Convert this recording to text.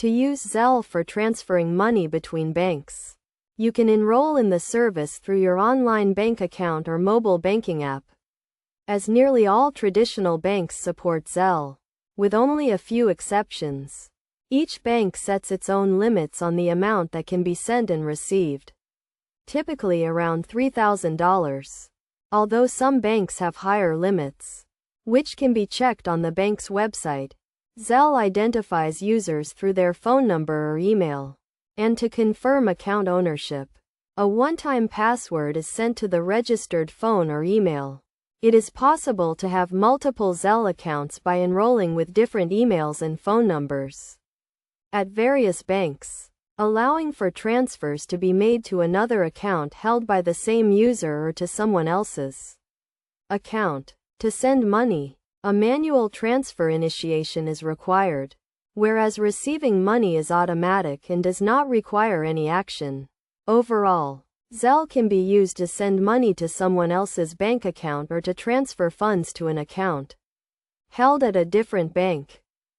To use Zelle for transferring money between banks, you can enroll in the service through your online bank account or mobile banking app. As nearly all traditional banks support Zelle, with only a few exceptions. Each bank sets its own limits on the amount that can be sent and received, typically around $3,000, although some banks have higher limits, which can be checked on the bank's website. Zelle identifies users through their phone number or email, and to confirm account ownership, a one-time password is sent to the registered phone or email. It is possible to have multiple Zelle accounts by enrolling with different emails and phone numbers at various banks, allowing for transfers to be made to another account held by the same user or to someone else's account. To send money, a manual transfer initiation is required, whereas receiving money is automatic and does not require any action. Overall, Zelle can be used to send money to someone else's bank account or to transfer funds to an account held at a different bank.